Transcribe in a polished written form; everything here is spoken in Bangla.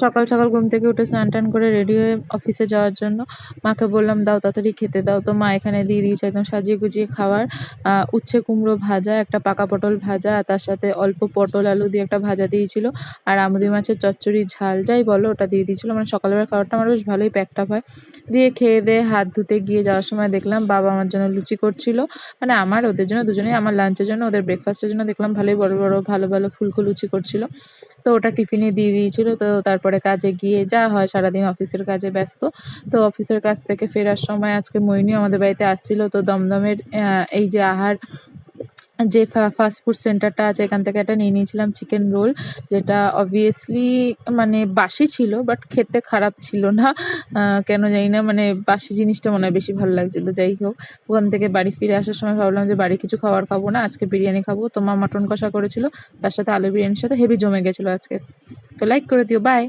সকাল সকাল ঘুম থেকে উঠে স্নান টান করে রেডি হয়ে অফিসে যাওয়ার জন্য মাকে বললাম দাও তাড়াতাড়ি খেতে দাও, তো মা এখানে দিয়ে দিয়েছে একদম সাজিয়ে গুজিয়ে খাবার। উচ্ছে কুমড়ো ভাজা, একটা পাকা পটল ভাজা, আর তার সাথে অল্প পটল আলু দিয়ে একটা ভাজা দিয়েছিল, আর আমুদি মাছের চচ্চড়ি ঝাল যাই বলো ওটা দিয়ে দিয়েছিল। মানে সকালবেলা খাবারটা আমার বেশ ভালোই প্যাকড আপ হয়। দিয়ে খেয়ে দিয়ে হাত ধুতে গিয়ে যাওয়ার সময় দেখলাম বাবা আমার জন্য লুচি করছিল, মানে আমার ওদের জন্য দুজনেই, আমার লাঞ্চের জন্য ওদের ব্রেকফাস্টের জন্য দেখলাম ভালোই বড় বড় ভালো ভালো ফুলকো লুচি করছিল। তো ওটা টিফিনে দিয়ে দিয়েছিল। তো তারপরে কাজে গিয়ে যা হয় সারাদিন অফিসের কাজে ব্যস্ত। তো অফিসের কাজ থেকে ফেরার সময় আজকে মইনিও আমাদের বাড়িতে আসছিল। তো দমদমের এই যে আহার যে ফাস্ট ফুড সেন্টারটা আছে এখান থেকে একটা নিয়ে নিয়েছিলাম চিকেন রোল, যেটা অবভিয়াসলি মানে বাসি ছিল বাট খেতে খারাপ ছিল না। কেন জানি না, মানে বাসি জিনিসটা মনে হয় বেশি ভালো লাগছিল। যাই হোক, ওখান থেকে বাড়ি ফিরে আসার সময় ভাবলাম যে বাড়ি কিছু খাবার খাবো না, আজকে বিরিয়ানি খাবো। তো মা মাটন কষা করেছিল, তার সাথে আলু বিরিয়ানির সাথে হেভি জমে গেছিলো আজকে। তো লাইক করে দিও, বাই।